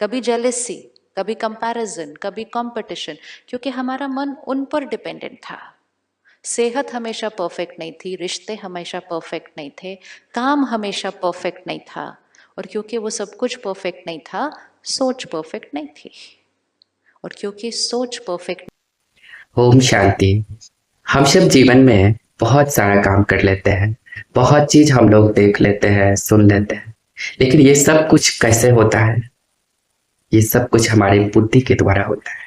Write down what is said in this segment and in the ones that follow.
कभी जेलेसी, कभी कंपैरिजन, कभी कंपटीशन, क्योंकि हमारा मन उन पर डिपेंडेंट था। सेहत हमेशा परफेक्ट नहीं थी, रिश्ते हमेशा परफेक्ट नहीं थे, काम हमेशा परफेक्ट नहीं था, और क्योंकि वो सब कुछ परफेक्ट नहीं था, सोच परफेक्ट नहीं थी, और क्योंकि सोच परफेक्ट। ओम शांति। हम सब जीवन में बहुत सारा काम कर लेते हैं, बहुत चीज हम लोग देख लेते हैं, सुन लेते हैं, लेकिन ये सब कुछ कैसे होता है? ये सब कुछ हमारी बुद्धि के द्वारा होता है,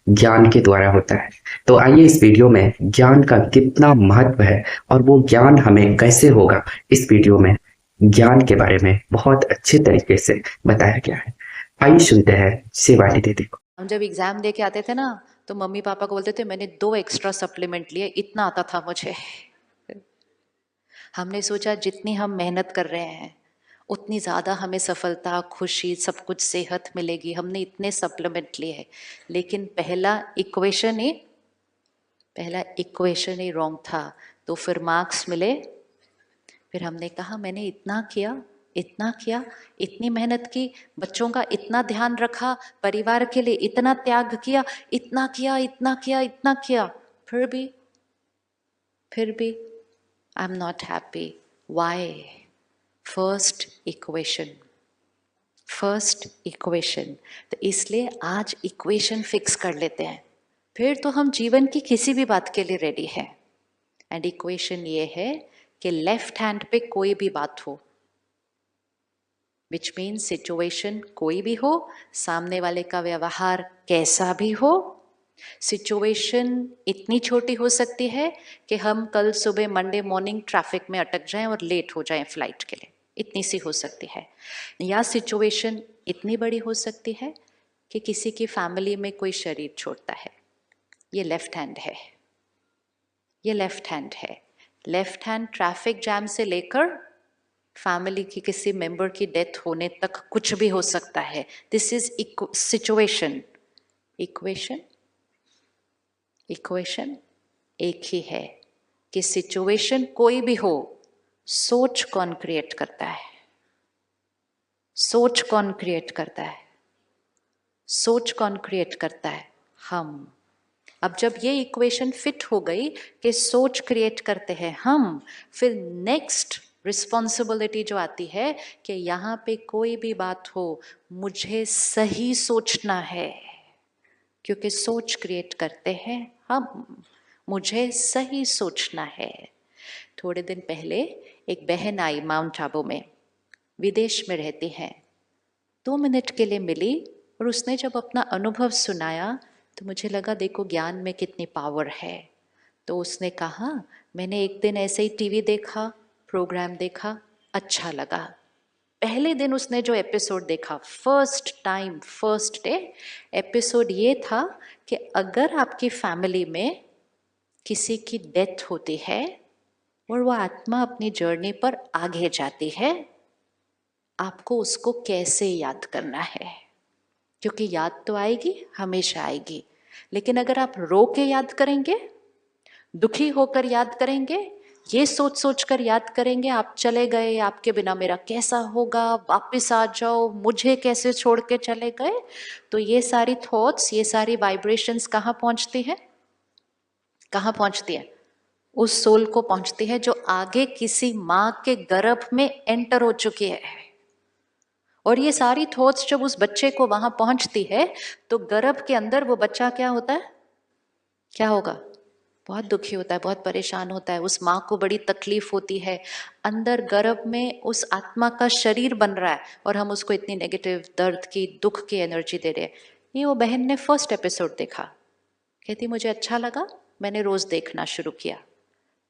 ज्ञान के द्वारा होता है। तो आइए इस वीडियो में ज्ञान का कितना महत्व है और वो ज्ञान हमें कैसे होगा, इस वीडियो में ज्ञान के बारे में बहुत अच्छे तरीके से बताया गया है। आइए सुनते हैं शिवानी दीदी को। हम जब एग्जाम दे के आते थे ना, तो मम्मी पापा को बोलते थे मैंने 2 एक्स्ट्रा सप्लीमेंट लिए, इतना आता था मुझे। हमने सोचा जितनी हम मेहनत कर रहे हैं उतनी ज़्यादा हमें सफलता, खुशी, सब कुछ, सेहत मिलेगी, हमने इतने सप्लीमेंट लिए हैं। लेकिन पहला इक्वेशन ही रॉन्ग था, तो फिर मार्क्स मिले। फिर हमने कहा मैंने इतना किया, इतना किया, इतनी मेहनत की, बच्चों का इतना ध्यान रखा, परिवार के लिए इतना त्याग किया, इतना किया, इतना किया, इतना किया, फिर भी I am not happy. Why? First equation. तो इसलिए आज इक्वेशन फिक्स कर लेते हैं, फिर तो हम जीवन की किसी भी बात के लिए रेडी हैं। एंड इक्वेशन ये है कि लेफ्ट हैंड पे कोई भी बात हो, विच मीन्स सिचुएशन कोई भी हो, सामने वाले का व्यवहार कैसा भी हो, सिचुएशन इतनी छोटी हो सकती है कि हम कल सुबह मंडे मॉर्निंग ट्रैफिक में अटक जाएं और लेट हो जाएं फ्लाइट के लिए, इतनी सी हो सकती है। या सिचुएशन इतनी बड़ी हो सकती है कि किसी की फैमिली में कोई शरीर छोड़ता है, ये लेफ्ट हैंड है, ये लेफ्ट हैंड है। लेफ्ट हैंड ट्रैफिक जैम से लेकर फैमिली की किसी मेंबर की डेथ होने तक कुछ भी हो सकता है। This is situation. इक्वेशन एक ही है कि सिचुएशन कोई भी हो, सोच कौन क्रिएट करता है? सोच कौन क्रिएट करता है? सोच कौन क्रिएट करता है? हम। अब जब ये इक्वेशन फिट हो गई कि सोच क्रिएट करते हैं हम, फिर नेक्स्ट रिस्पॉन्सिबिलिटी जो आती है कि यहाँ पे कोई भी बात हो, मुझे सही सोचना है, क्योंकि सोच क्रिएट करते हैं हम। मुझे सही सोचना है। थोड़े दिन पहले एक बहन आई माउंट आबू में, विदेश में रहती हैं, 2 मिनट के लिए मिली, और उसने जब अपना अनुभव सुनाया तो मुझे लगा देखो ज्ञान में कितनी पावर है। तो उसने कहा मैंने एक दिन ऐसे ही टीवी देखा, प्रोग्राम देखा, अच्छा लगा। पहले दिन उसने जो एपिसोड देखा, first time, first day, episode ये था कि अगर आपकी फैमिली में किसी की डेथ होती है और वो आत्मा अपनी जर्नी पर आगे जाती है, आपको उसको कैसे याद करना है? क्योंकि याद तो आएगी, हमेशा आएगी, लेकिन अगर आप रो के याद करेंगे, दुखी होकर याद करेंगे, ये सोच सोच कर याद करेंगे आप चले गए, आपके बिना मेरा कैसा होगा, वापस आ जाओ, मुझे कैसे छोड़ के चले गए, तो ये सारी थॉट्स, ये सारी वाइब्रेशंस कहाँ पहुंचती है? कहाँ पहुंचती है? उस सोल को पहुंचती है जो आगे किसी माँ के गर्भ में एंटर हो चुकी है। और ये सारी थॉट्स जब उस बच्चे को वहां पहुंचती है, तो गर्भ के अंदर वो बच्चा क्या होता है? क्या होगा? बहुत दुखी होता है, बहुत परेशान होता है, उस माँ को बड़ी तकलीफ होती है। अंदर गर्भ में उस आत्मा का शरीर बन रहा है और हम उसको इतनी नेगेटिव, दर्द की, दुख की एनर्जी दे रहे हैं। ये वो बहन ने फर्स्ट एपिसोड देखा, कहती मुझे अच्छा लगा, मैंने रोज देखना शुरू किया।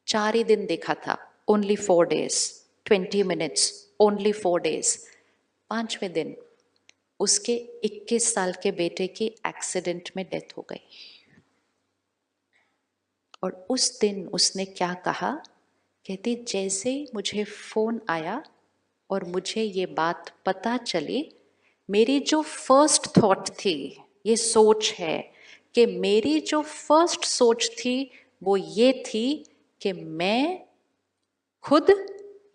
4 ही दिन देखा था, only 4 days, 20 minutes, only 4 days। 5वें दिन उसके 21 साल के बेटे की एक्सीडेंट में डेथ हो गई। और उस दिन उसने क्या कहा? कहती जैसे ही मुझे फोन आया और मुझे ये बात पता चली, मेरी जो फर्स्ट थॉट थी, ये सोच है कि मेरी जो फर्स्ट सोच थी वो ये थी कि मैं खुद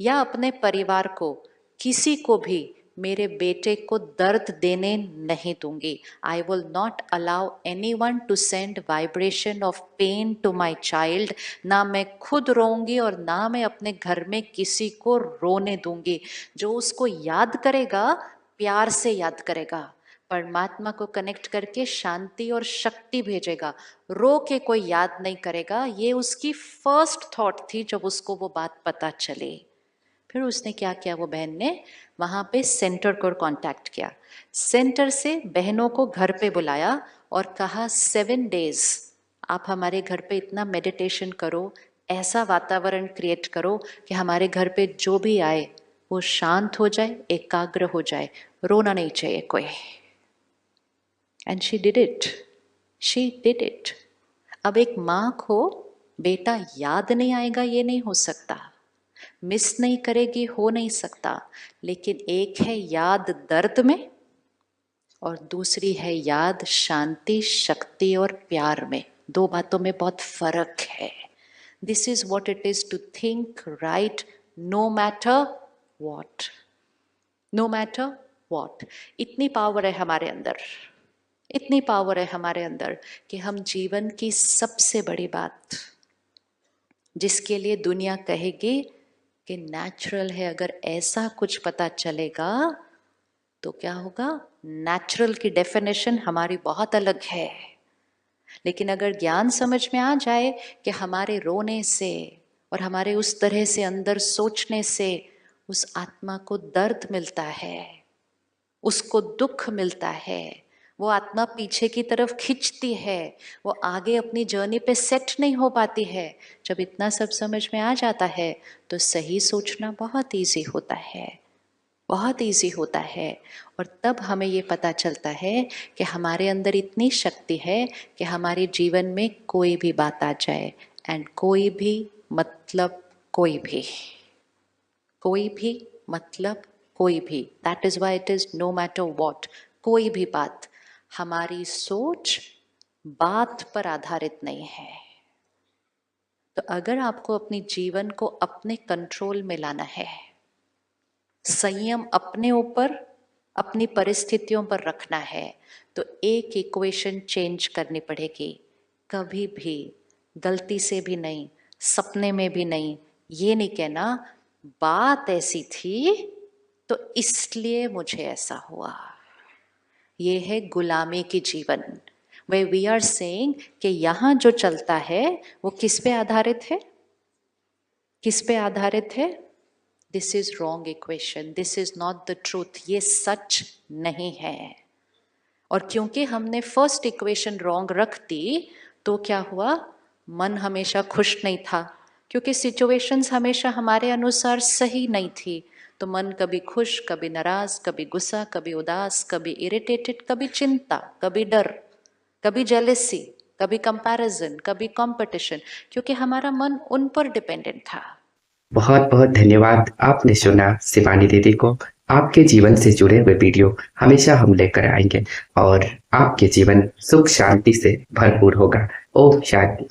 या अपने परिवार को, किसी को भी मेरे बेटे को दर्द देने नहीं दूंगी. I will not allow anyone to send vibration of pain to my child. ना मैं खुद रोऊंगी और ना मैं अपने घर में किसी को रोने दूंगी. जो उसको याद करेगा प्यार से याद करेगा, परमात्मा को कनेक्ट करके शांति और शक्ति भेजेगा. रो के कोई याद नहीं करेगा. ये उसकी फर्स्ट थॉट थी जब उसको वो बात पता चली. फिर उसने क्या किया, वो बहन ने वहाँ पे सेंटर को कांटेक्ट किया. सेंटर से बहनों को घर पे बुलाया और कहा 7 days आप हमारे घर पे इतना मेडिटेशन करो, ऐसा वातावरण क्रिएट करो कि हमारे घर पे जो भी आए वो शांत हो जाए, एकाग्र हो जाए, रोना नहीं चाहिए कोई. And she did it, she did it. अब एक माँ को बेटा याद नहीं आएगा ये नहीं हो सकता, मिस नहीं करेगी हो नहीं सकता, लेकिन एक है याद दर्द में और दूसरी है याद शांति, शक्ति और प्यार में. दो बातों में बहुत फर्क है. This is what it is to think right no matter what. No matter what. इतनी पावर है हमारे अंदर, इतनी पावर है हमारे अंदर कि हम जीवन की सबसे बड़ी बात जिसके लिए दुनिया कहेगी कि नेचुरल है, अगर ऐसा कुछ पता चलेगा तो क्या होगा. नेचुरल की डेफिनेशन हमारी बहुत अलग है, लेकिन अगर ज्ञान समझ में आ जाए कि हमारे रोने से और हमारे उस तरह से अंदर सोचने से उस आत्मा को दर्द मिलता है, उसको दुख मिलता है, वो आत्मा पीछे की तरफ खिंचती है, वो आगे अपनी जर्नी पे सेट नहीं हो पाती है. जब इतना सब समझ में आ जाता है तो सही सोचना बहुत इजी होता है, बहुत इजी होता है. और तब हमें ये पता चलता है कि हमारे अंदर इतनी शक्ति है कि हमारे जीवन में कोई भी बात आ जाए, एंड कोई भी मतलब कोई भी, कोई भी मतलब कोई भी, that is why it is no matter what. कोई भी बात, हमारी सोच बात पर आधारित नहीं है. तो अगर आपको अपने जीवन को अपने कंट्रोल में लाना है, संयम अपने ऊपर अपनी परिस्थितियों पर रखना है, तो एक इक्वेशन चेंज करनी पड़ेगी. कभी भी गलती से भी नहीं, सपने में भी नहीं, ये नहीं कहना बात ऐसी थी तो इसलिए मुझे ऐसा हुआ. ये है गुलामी की जीवन. वे वी आर सेइंग कि यहाँ जो चलता है वो किस पे आधारित है, किस पे आधारित है. This is wrong equation, this is not the truth. ये सच नहीं है. और क्योंकि हमने फर्स्ट इक्वेशन रॉन्ग रख दी तो क्या हुआ, मन हमेशा खुश नहीं था, क्योंकि सिचुएशंस हमेशा हमारे अनुसार सही नहीं थी. तो मन कभी खुश, कभी नाराज, कभी गुस्सा, कभी उदास, कभी इरिटेटेड, कभी चिंता, कभी डर, कभी जेलेसी, कभी कंपैरिजन, कभी कंपटीशन, क्योंकि हमारा मन उन पर डिपेंडेंट था. बहुत बहुत धन्यवाद. आपने सुना शिवानी दीदी को. आपके जीवन से जुड़े हुए वीडियो हमेशा हम लेकर आएंगे और आपके जीवन सुख शांति से भरपूर होगा. ओम शांति.